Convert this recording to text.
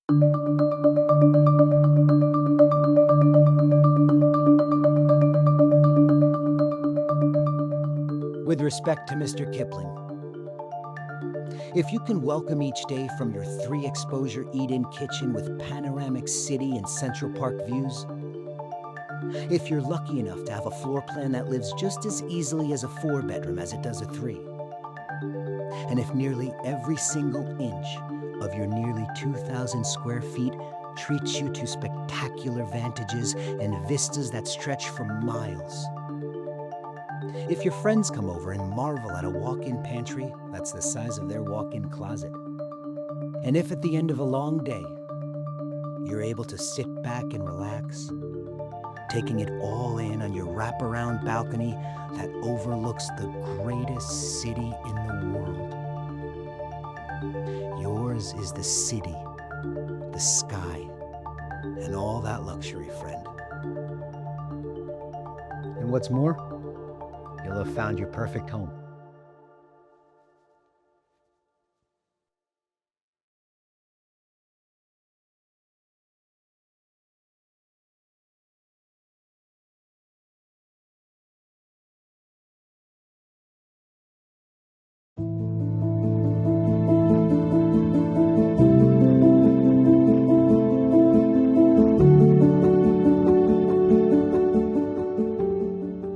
With respect to Mr. Kipling, if you can welcome each day from your 3-exposure eat-in kitchen with panoramic city and Central Park views, if you're lucky enough to have a floor plan that lives just as easily as a 4-bedroom as it does a 3, and if nearly every single inch of your nearly 2,000 square feet treats you to spectacular vantages and vistas that stretch for miles, if your friends come over and marvel at a walk-in pantry that's the size of their walk-in closet, and if at the end of a long day, you're able to sit back and relax, taking it all in on your wraparound balcony that overlooks the greatest city in the world. Yours is the city, the sky, and all that luxury, friend. And what's more, you'll have found your perfect home.